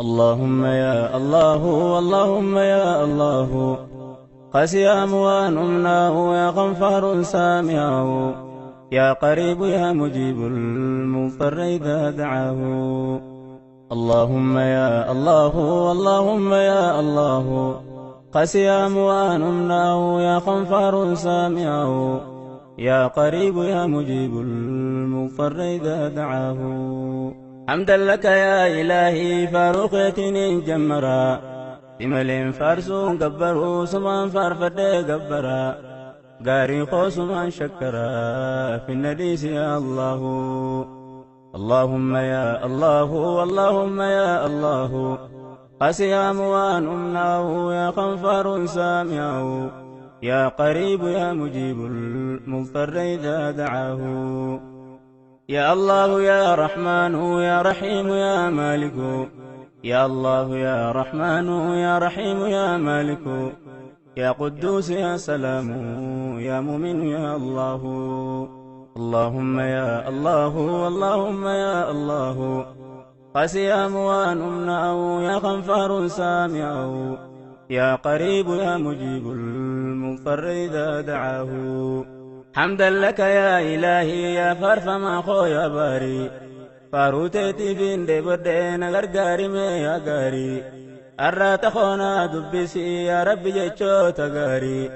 اللهم يا الله اللهم يا الله قسي أمواننا يا غفار سامعه يا قريب يا مجيب المضطر إذا دعاه. اللهم يا الله اللهم يا الله قسي أمواننا يا غفار سامعه يا قريب يا مجيب المضطر إذا دعاه. حمدا لك يا إلهي فاروقتني جمرا بملين فارسو قبرو سمان فارفد قبرا قاري خوصمان شكرا في النديس يا الله. اللهم يا الله اللهم يا الله قسي أمواننا يا غفار سامعه يا قريب يا مجيب المضطر إذا دعاه. يا الله يا رحمن يا رحيم يا مالك يا الله يا رحمن يا رحيم يا مالك يا قدوس يا سلام يا مؤمن يا الله. اللهم يا الله اللهم يا الله قسي أمواننا يا غفار سامعه يا قريب يا مجيب المضطر إذا دعاه. حمدا لك يا إلهي يا فرفما خويا باري فاروتيتي فين دي بدين غرغاري مي يا غاري أرات خونا دبسي يا ربي جيشو تغاري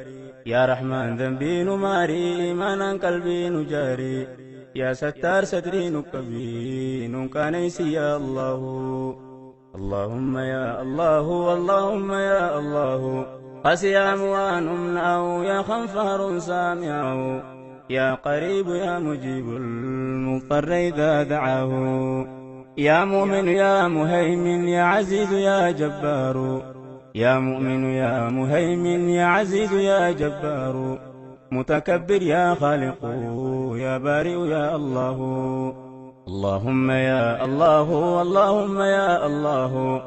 يا رحمن ذنبي نماري إيمانا قلبي نجاري يا ستار ستري نكبي نكانيسي يا الله. اللهم يا الله اللهم يا الله قسي أمواننا يا غفار سامعه يا قريب يا مجيب المضطر إذا دعاه. يا مؤمن يا مهيمن يا عزيز يا جبار يا مؤمن يا مهيمن يا عزيز يا جبار متكبر يا خالق يا بارئ يا الله. اللهم يا الله اللهم يا الله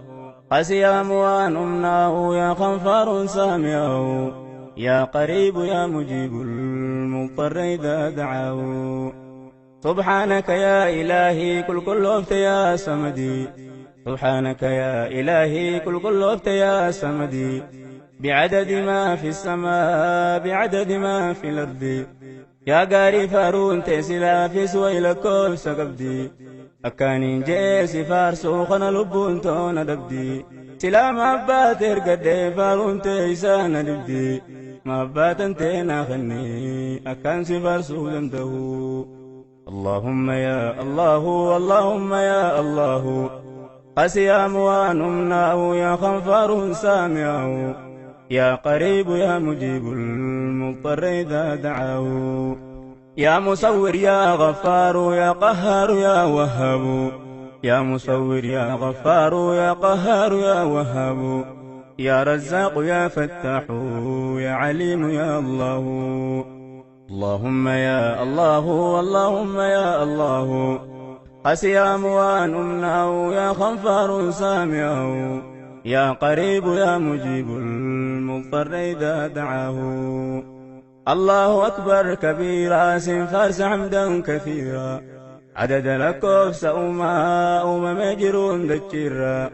قسي أمواننا يا غفار سامعه يا قريب يا مجيب المضطر إذا دعاه. سبحانك يا إلهي كل وقت يا سمدي سبحانك يا إلهي كل وقت يا سمدي بعدد ما في السماء بعدد ما في الأرض يا قاري فارون تسلا في سويلكوف سقبدي أكانين جيسي فارسو خنا لبون تونا دبدي سلام أبات إرقد فارون تيسان دبدي ما أبات انتنا خني أكان سفارسو دمده. اللهم يا الله اللهم يا الله قسي أمواننا يا غفار سامعه يا قريب يا مجيب المضطر إذا دعاه. يا مصور يا غفار يا قهار يا وهاب يا مصور يا غفار يا قهار يا وهاب يا رزاق يا فتاح يا عليم يا الله. اللهم يا الله اللهم يا الله قسي أمواننا يا غفار سامعه يا قريب يا مجيب المضطر إذا دعاه. الله أكبر كبيرا فارس حمدا كثيرا عدد لكوف سأوما مجرون دجيرا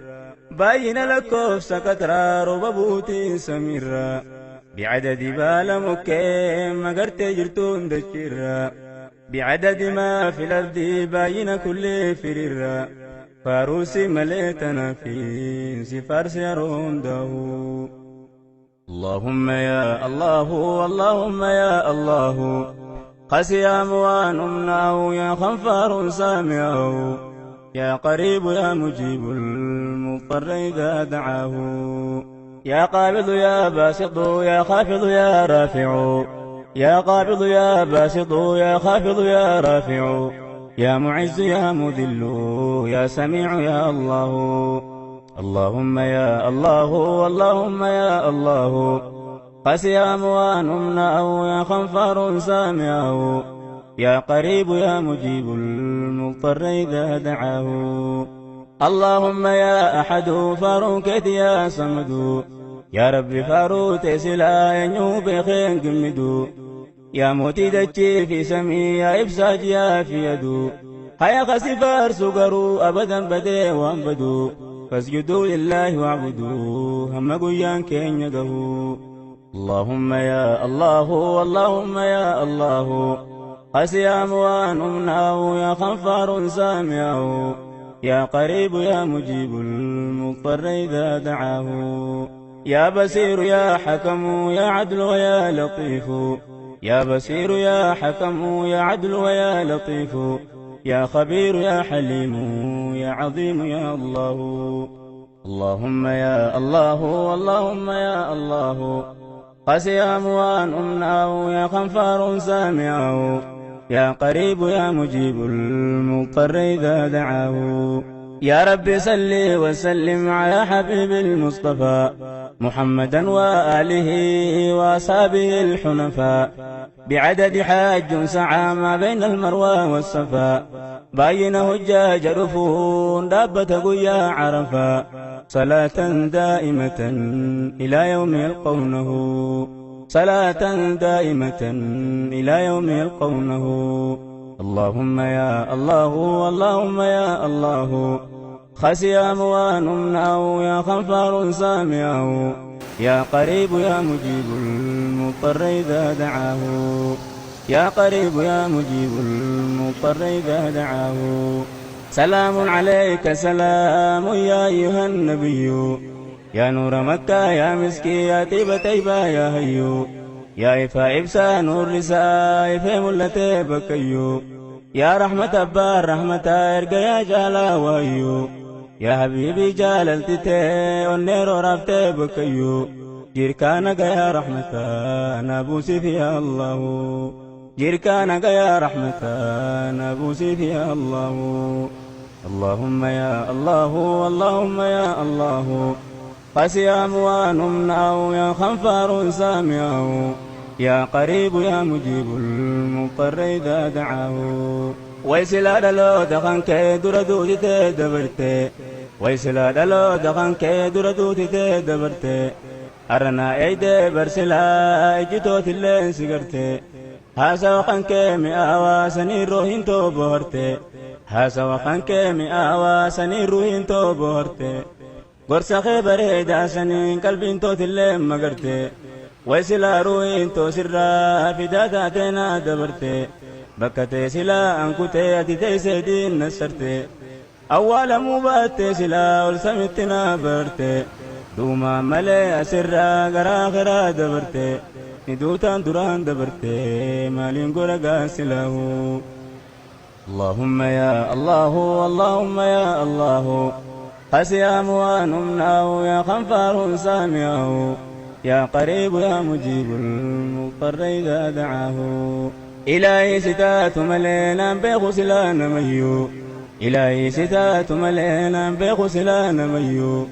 باين لكوف سكترا رببوتي سميرا بعدد بالمكيم مقرت جرتون دجيرا بعدد ما في الأرض باين كل فريرا فاروسي مليتنا في سفارس يرون داو. اللهم يا الله اللهم يا الله قسي أمواننا يا غفار سامعه يا قريب يا مجيب المضطر إذا دعاه. يا قابض يا باسط يا خافض يا رافع يا قابض يا باسط يا خافض يا رافع يا معز يا مذل يا سميع يا الله. اللهم يا الله اللهم يا الله قسي أمواننا يا غفار سامعه يا قريب يا مجيب المضطر إذا دعاه. اللهم يا أحد فاروكت يا صمد يا ربي فاروت سلا ينيوب خين قمدو يا موتي دجي في سمي يا إبساج يا في يدو هيا خسفار سقرو أبدا بدي وانبدو فاسجدوا لله واعبدوا هم قيان كين يقهو اللهم يا الله اللهم يا الله قسيام وانمناه يا غفار سامعه يا قريب يا مجيب المضطر إذا دعاه يا بصير يا حكم يا عدل ويا لطيف يا بصير يا حكم يا عدل ويا لطيف يا خبير يا حليم يا عظيم يا الله اللهم يا الله اللهم يا الله قسيام وانمناه يا غفار سامعه يا قريب يا مجيب المضطر إذا دعاه يا رب صل وسلم على حبيب المصطفى محمدا وآله وأصحابه الحنفاء بعدد حاج سعى ما بين المروى والصفا باين هجاج رفون دابة قيا عرفا صلاة دائمة إلى يوم يلقونه صلاة دائمة إلى يوم يلقونه اللهم يا الله اللهم يا الله خسيام وانمناه يا غفار سامعه يا قريب يا مجيب المضطر إذا دعاه يا قريب يا مجيب المضطر إذا دعاه سلام عليك سلام يا أيها النبي يا نور مكة يا مسكي يا طيبة يا هيو يا إفا إبسا نور لسا إفا ملتي بكيو يا رحمة أبا رحمة إرقى يا جالا ويو يا حبيبي جاللتي ونيرو رافتي بكيو جيركانك يا رحمة نابوسي فيها الله جيركانك يا رحمة نابوسي فيها الله اللهم يا الله اللهم يا الله قسيام وانمناه يا غفار سامعه يا قريب يا مجيب المضطر إذا دعاه ويسلا دلو دخن كي دردو تدبرتي ويسلا دلو دخن كي دردو تدبرتي أرنا ايدي برسلا اجتو تلين سيقرتي هاسا وخن كي مئاوا سنين روحين تو بهرتي هاسا وخن كي مئاوا سنين روحين تو بهرتي gorsa khebare dasani qalbin to tille magarte waisila ruin to sirra fidada tena dabarte bakate sila ankute atite sedin nasarte awwala mubate sila ul samitina barte duma male asirra gara gara dabarte nidutan duran dabarte malin goraga silahu اللهم يا الله اللهم يا الله قسيام وانمناه يا غفار سامعه يا قريب يا مجيب المضطر إذا دعاه إلهي ستات ملينا بغسلان ميو إلهي ستات ملينا بغسلان ميو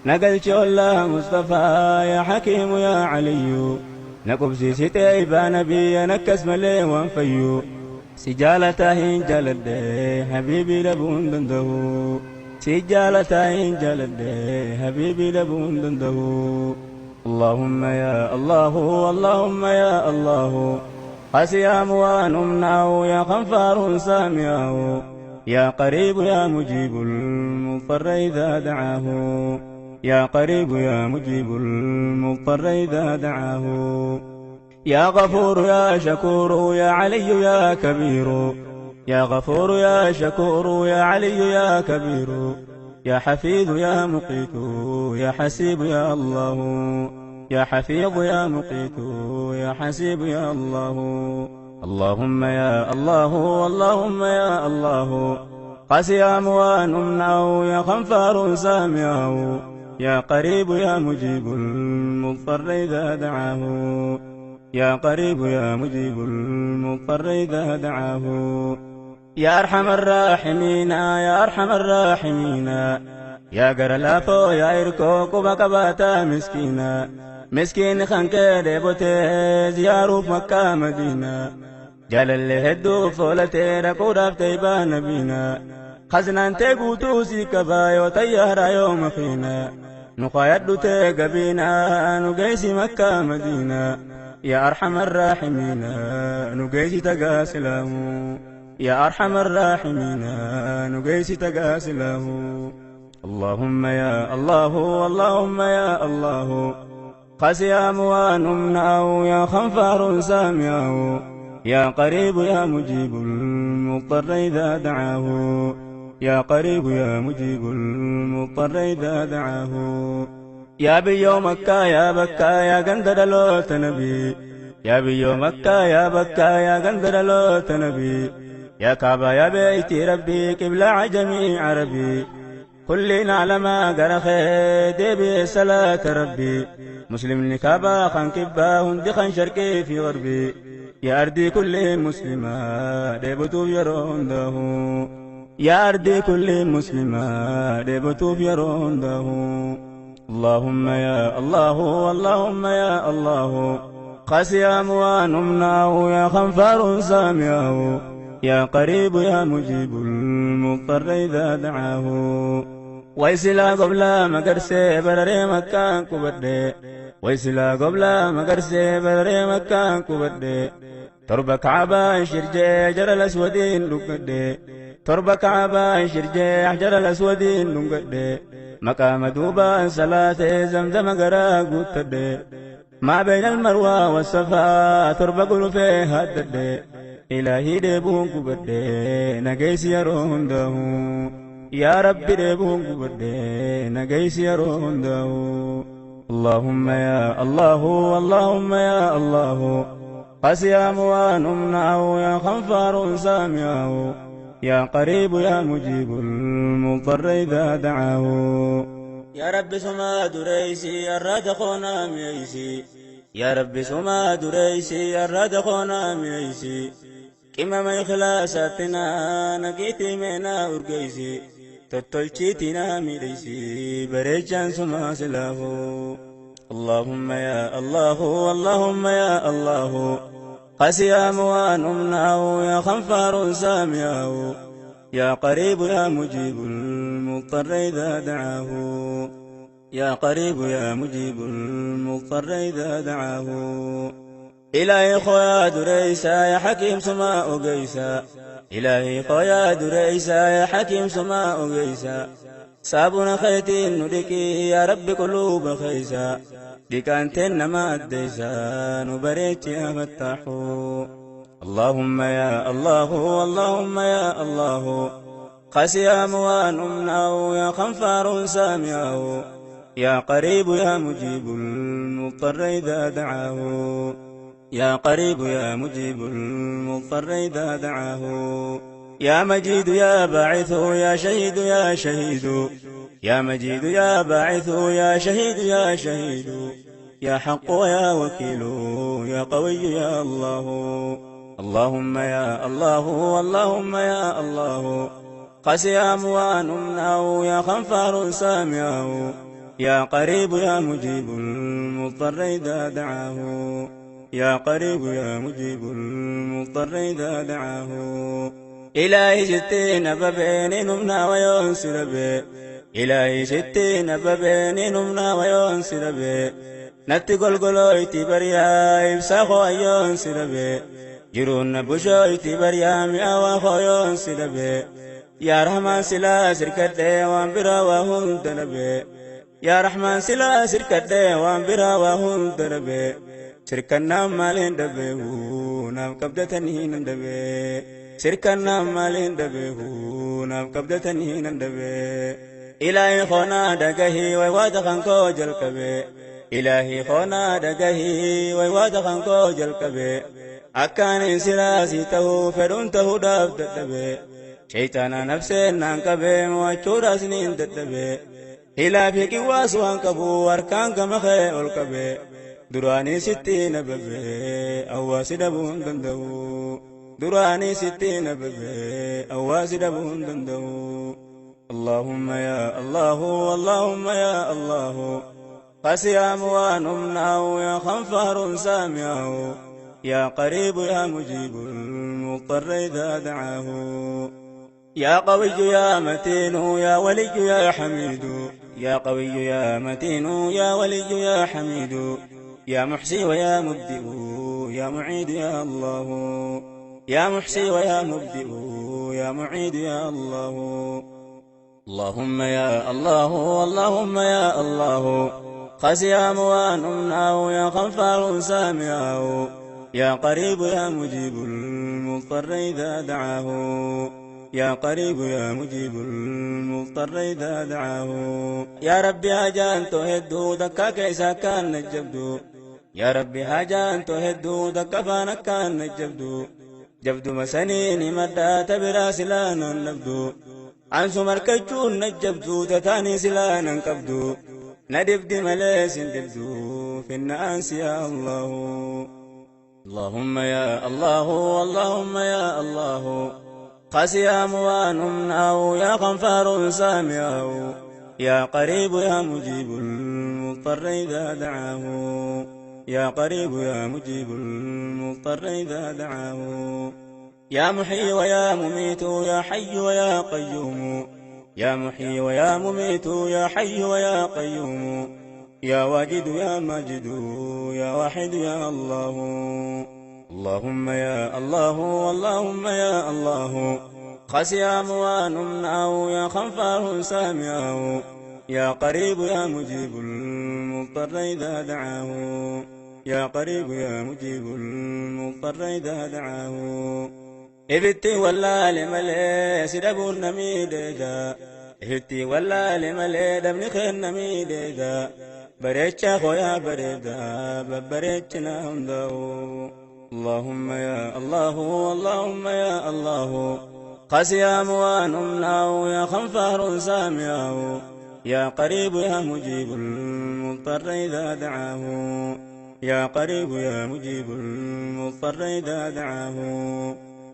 نقل الله مصطفى يا حكيم يا علي نقبسي ستيبا نبي نكس ملي وانفيو سجالته جلد حبيبي لبون دنده سجالتين جلد حبيبي لبون دنده اللهم يا الله اللهم يا الله قسيام وانمناه يا غفار سامعه يا قريب يا مجيب المضطر إذا دعاه يا قريب يا مجيب المضطر إذا دعاه يا غفور يا شكور يا علي يا كبير يا غفور يا شكور يا علي يا كبير يا حفيظ يا مقيت يا حسيب يا الله يا حفيظ يا مقيت يا حسيب يا الله اللهم يا الله اللهم يا الله قسيام وانمناه يا غفار سامعه يا قريب يا مجيب المضطر إذا دعاه يا قريب يا مجيب المضطر إذا دعاه يا أرحم الراحمين يا أرحم الراحمين يا قرلافو يا إركو كبكباتا مسكينا مسكين خانك ديبوتي زيارو في مكة مدينة جال اللي هدو فولتي ركو رافتي بانبينا خزنان تيقوتو سيكفا وطيارا يوم فينا نقايدو تيقبينا نقيسي مكة مدينة يا أرحم الراحمين نقيسي تقاسلامو يا أرحم الراحمين نقيسي تقاسلامو اللهم يا الله اللهم يا الله قسيام ونمناه يا خنفار سامعه يا قريب يا مجيب المضطر إذا دعاه يا قريب يا مجيب المضطر إذا دعاه يا بيو مكة يا بكا يا قندر لوت نبي يا بيو مكة يا بكا يا قندر لوت نبي يا كعبة يا بيتي ربي قبلة عجمي عربي كلنا لما قرخي دبي صلاة ربي مسلم نكابا خان كبا هندي خان شرقي في غربي يا أرضي كل مسلمة دبتو يرون دهو يا أرضي كل مسلمة دبتو يرون دهو اللهم يا الله اللهم يا الله قسيام ونمناه يا خنفار سامعه يا قريب يا مجيب المضطر إذا دعاه ويسلا قبل مقرسي برري مكان كبدي ويسلا قبل مقرسي برري مكان كبدي تربك عبا شرجي جر الأسودين لقدي تربك عبا شرجي حجر الأسودين لقدي مقام دوبا صلاة زمزم قراق وتدي ما بين المروى والصفا تربك فيها الددي إلهي ديبون كبدي نقيس يرون دهو يا ربي ديبون كبدي نقيس يرون دهو اللهم يا الله اللهم يا الله قسيام ونمنعه يا خنفار سامعه يا قريب يا مجيب المضطر إذا دعاه يا رب سما دريسي الراد خونا ميسي يا رب سما دريسي الراد خونا ميسي كما ما إخلاصاتنا نقيتي منا أرقيسي تطلشيتنا ميريسي بريجان سما سلاه اللهم يا الله اللهم يا الله قسيام ونمنعه يا خنفار سامعه يا قريب يا مجيب المضطر إذا دعاه يا قريب يا مجيب المضطر إذا دعاه إلهي خويا دريسا يا حكيم سماء قيسا إلهي خويا دريسا يا حكيم سماء قيسا صابنا خيتي ندكي يا رب قلوب خيسا ديكانتين ما أديسا نبريت يا فتاحو اللهم يا الله اللهم يا الله قسيام ونمنعه يا خنفار سامعه يا قريب يا مجيب المضطر إذا دعاه يا قريب يا مجيب المضطر إذا دعاه يا مجيد يا باعث يا شهيد يا شهيد يا مجيد يا باعث يا شهيد يا شهيد يا حق يا وكيل يا قوي يا الله اللهم يا الله اللهم يا الله قسيام ونمنعه يا خنفار سامعه يا قريب يا مجيب المضطر إذا دعاه يا قريب يا مجيب المضطر إذا دعاه إلهي ستين ببين نمنا وينسل به إلهي ستين ببين نمنا وينسل به نتي قلقلويتي بريا إبساخو ينسل به جرون بشويتي بريا مئاوخو ينسل به يا رحمن سلا سركت وانبرا وهم تنبه يا رحمن سلا سركت وانبرا وهم تنبه سركنا مالين دبه نام كبدتني ندبه سركنا مالين دبه نام كبدتني ندبه إلهي خونا دقهي ويواد خانكو جلكبه إلهي خونا دقهي ويواد خانكو جلكبه أكان سلاسي تهو فرون تهو داب دبه شيطانا نفسي نانكبه موچورا سنين دبه إلا في كواس وانكبو واركان كمخي والكبه دراني ستين ببه أواسي دبون دندو دراني ستين ببه أواسي دبون دندو اللهم يا الله اللهم يا الله قسيام ونمنعه يا خنفار سامعه يا قريب يا مجيب المضطر إذا دعاه يا قوي يا متين يا ولي يا حميد يا قوي يا متين يا ولي يا حميد يا محصي ويا مبدئ يا معيد يا الله يا محصي ويا مبدئ يا معيد يا الله اللهم يا الله اللهم يا الله خسيام وانمناه يا غفار سامعه يا قريب يا مجيب المضطر إذا دعاه يا قريب يا مجيب المضطر إذا دعاه يا ربي هجان تهدو دكا كيسا كان نجبدو يا ربي هجان تهدو دكا فانا كان نجبدو جبدو مسنين مدات برا سلانا نبدو عن سمر كجون نجبدو تتاني سلانا كبدو ندب دي مليس دبدو في الناس يا الله اللهم يا الله اللهم يا الله قسيام وانمناه يا غفار سامعه يا قريب يا مجيب المضطر إذا دعاه يا قريب يا مجيب المضطر إذا دعاه يا محيي ويا مميت يا حي ويا قيوم يا محيي ويا مميت يا حي ويا قيوم يا واجد يا ماجد يا واحد يا الله اللهم يا الله اللهم يا الله خسيام وانمناه يا غفار سامعه يا قريب يا مجيب المضطر إذا دعاه يا قريب يا مجيب المضطر إذا دعاه إبتي ولا لملي سدبو النميدة إبتي ولا لملي دبن خير نميدة بريتشا خويا بريدا ببريتشنا همدو اللهم يا الله اللهم يا الله قسيام وانمناه يا غفار سامعه يا قريب يا مجيب المضطر إذا دعاه يا قريب يا مجيب المضطر إذا دعاه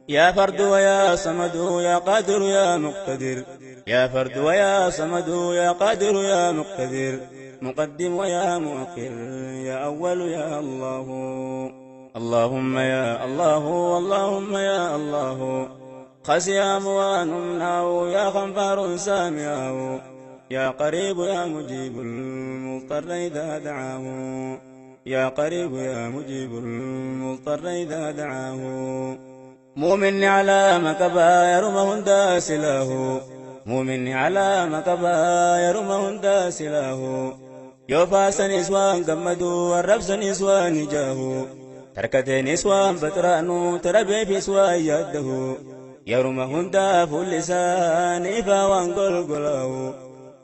يا فرد ويا صمد يا قادر يا مقتدر يا فرد ويا صمد يا قادر يا مقتدر مقدم ويا مؤخر يا أول يا الله اللهم يا الله اللهم يا الله خسيام وانمناه يا غفار سامعه يا قريب يا مجيب المضطر إذا دعاه يا قريب يا مجيب المضطر إذا دعاه مؤمن على مكبا يرمه داسله مؤمن على مكبا يرمه داسله يوفاس نسوان قمدوا والربس نسوان جاهو تركت نسوان بترانو تربي في سوان يده يرمه داف اللسان إفا وانقل قلاه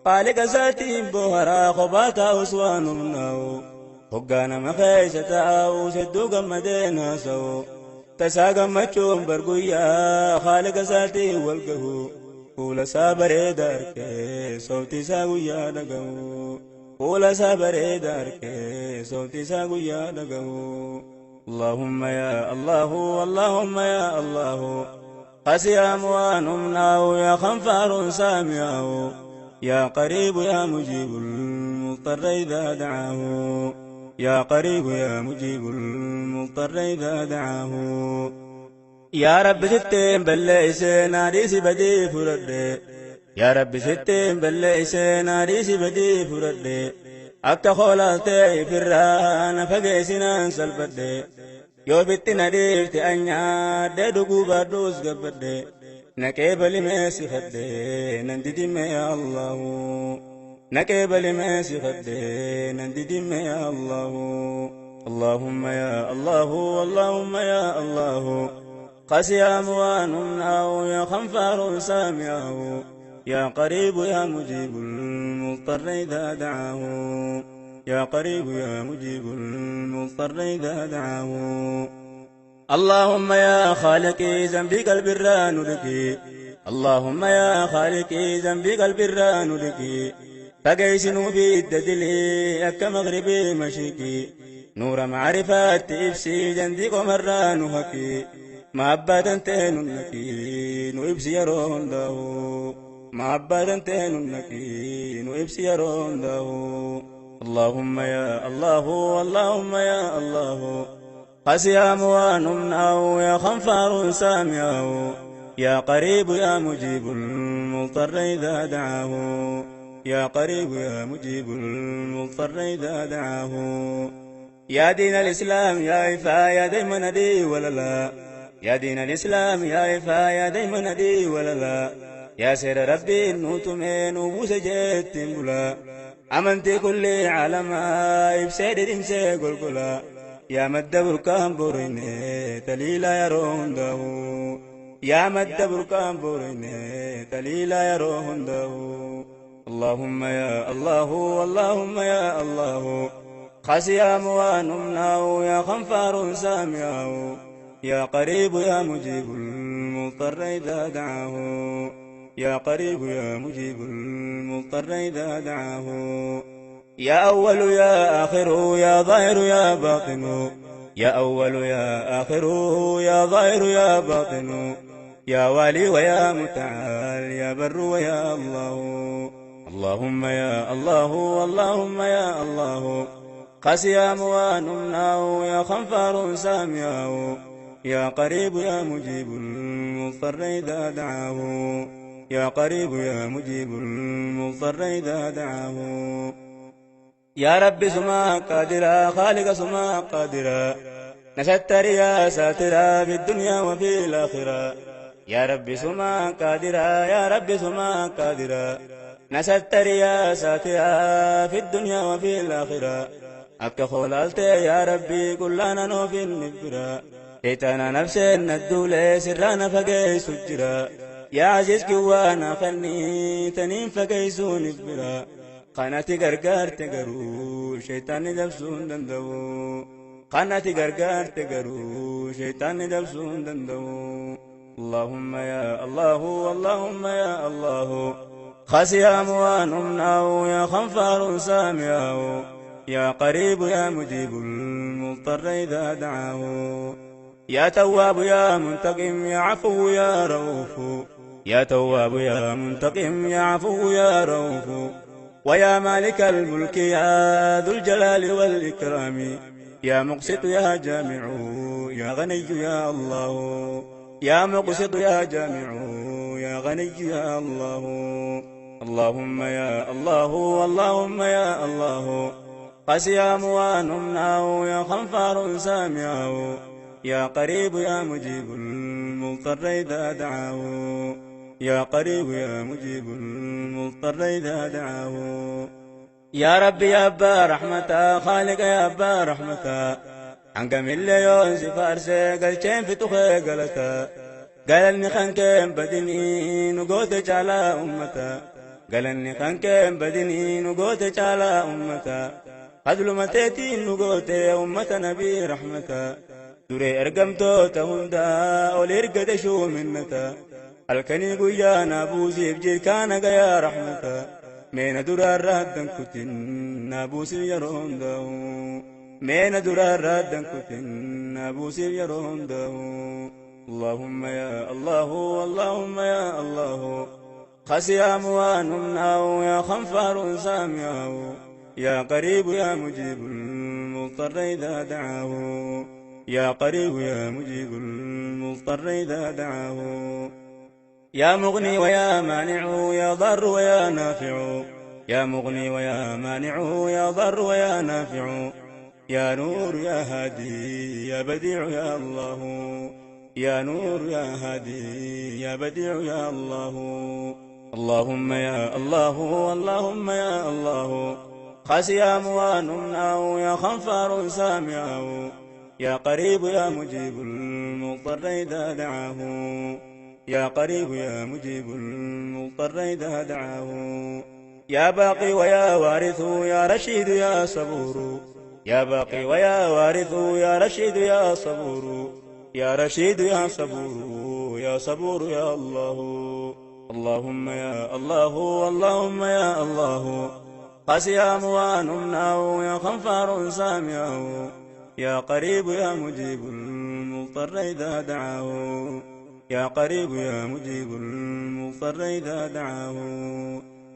قالك ساتي بوهرا خباتا أسوان مناو هقانا مخيشة أو سدو قمدين سو تساقا مچوم برقويا خالق ساتي والقهو قول سابري دارك صوتي ساقويا دقو قول سابري دارك صوتي ساقويا دقو اللهم يا الله اللهم يا الله قسيام وانمناه يا غفار سامعه يا قريب يا مجيب المضطر إذا دعاه يا قريب يا مجيب المضطر إذا دعاه يا رب ستين بلئس ناديس بدي فرد يا رب ستين بلئس ناديس بدي فرد أكا خولاتي فران فقيسنا سلبد يو بيت نديفت أنيا ددقو بردوس قبد نكيبل ميسي خدي ننددم يا الله نكيبل ميسي خدي ننددم يا الله اللهم يا الله اللهم يا الله قسيام وانمناه يا غفار سامعه يا قريب يا مجيب المضطر إذا دعاه يا قريب يا مجيب المضطر إذا دعاه اللهم يا خالقي ذنبي قلب الران لك اللهم يا خالقي ذنبي قلب الران لك فقيسنوا بالددلي أك مغربي مشيكي نور معرفات إبسي جندي قمران هكي ما أبدا تهنونك نويبسي يرون داو ما أبدا تهنونك نويبسي يرون داو اللهم يا الله اللهم يا الله قسيام وانمناه يا غفار سامعه يا قريب يا مجيب المضطر إذا دعاه يا قريب يا مجيب المضطر إذا دعاه يا دين الإسلام يا إفا يا دايما دي ولا لا يا دين الإسلام يا إفا يا دايما دي ولا لا يا سير ربي نوتمين وبوسجت بلا أمنت كل عالم إبساد إنسى قلقلا يا مد بركان بوريني تليلا يرون دهو يا مد بركان بوريني تليلا يرون دهو اللهم يا الله اللهم يا الله خاسيا موانمناه يا خنفار سامعه يا قريب يا مجيب المضطر إذا دعاه يا قريب يا مجيب المضطر إذا دعاه يا أول يا آخر يا ظاهر يا باطن يا أول يا آخر يا ظاهر يا باطن يا والي ويا متعال يا بر ويا الله اللهم يا الله اللهم يا الله قاسيا موانمناه يا خنفار سامعه يا قريب يا مجيب المضطر إذا دعاه يا قريب يا مجيب المضطر إذا دعاه يا رب سما قادرا خالق سما قادرا نستر يا ساترا في الدنيا وفي الآخرة يا رب سما قادرا يا رب سما قادرا نستر يا ساترا في الدنيا وفي الآخرة أبك خلالت يا ربي كلنا نوفي النبرا إيتانا نفسنا الدولة سرانا فقي سجرا يا عزيز كوانا خلني تنين فقي سونبرا قناتي غرغر تغرو شيطان دبسون دندو قناتي غرغر تغرو شيطان دبسون دندو اللهم يا الله اللهم يا الله خاسيا موانمناه يا خنفار سامعه يا قريب يا مجيب المضطر إذا دعاه يا تواب يا منتقم يا عفو يا رؤوف يا تواب يا منتقم يا عفو يا رؤوف ويا مالك الملك يا ذو الجلال والإكرام يا مقسط يا جامع يا غني يا الله يا مقسط يا جامع يا غني يا الله اللهم يا الله اللهم يا الله قاسيا موانمناه يا خنفار سامعه يا قريب يا مجيب المضطر إذا دعاه يا قريب يا مجيب المضطر إذا دعاه يا ربي يا أبا رحمة خالق يا أبا رحمة عنك من ليون سفارسي قال شين في تخي قالتا قالني خانكين بدني نقوتك على أمتا قالني خانكين بدني نقوتك على أمتا قدل متيتي نقوتي أمة نبي رحمة دري أرقمتو تهندا وليرقد شو منتا الكني قيانا بوسي بجير كان يا رحمة مين درار رادن كتن نابوسي يرون داو مين درار رادن كتن نابوسي يرون داو اللهم يا الله اللهم يا الله خاسيا موانمناه يا خنفار سامعه يا قريب يا مجيب المضطر إذا دعاه يا قريب يا مجيب المضطر إذا دعاه يا مغني ويا مانع يا ضر ويا نافع يا مغني ويا مانع يا ضر ويا نافع يا نور يا هادي يا بديع يا الله يا نور يا هادي يا بديع يا الله اللهم يا الله اللهم يا الله خاسيا موانمناه يا خنفار سامعه يا قريب يا مجيب المضطر إذا دعاه يا قريب يا مجيب المضطر إذا دعاه يا باقي ويا وارث يا رشيد يا صبور يا باقي ويا وارث يا رشيد يا صبور يا رشيد يا صبور يا صبور يا الله اللهم يا الله اللهم يا الله قاسيا موانمناه يا خنفار سامعه يا قريب يا مجيب المضطر إذا دعاه يا قريب يا مجيب المضطر إذا دعاه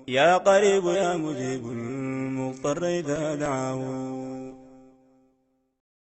يا قريب يا مجيب المضطر إذا دعاه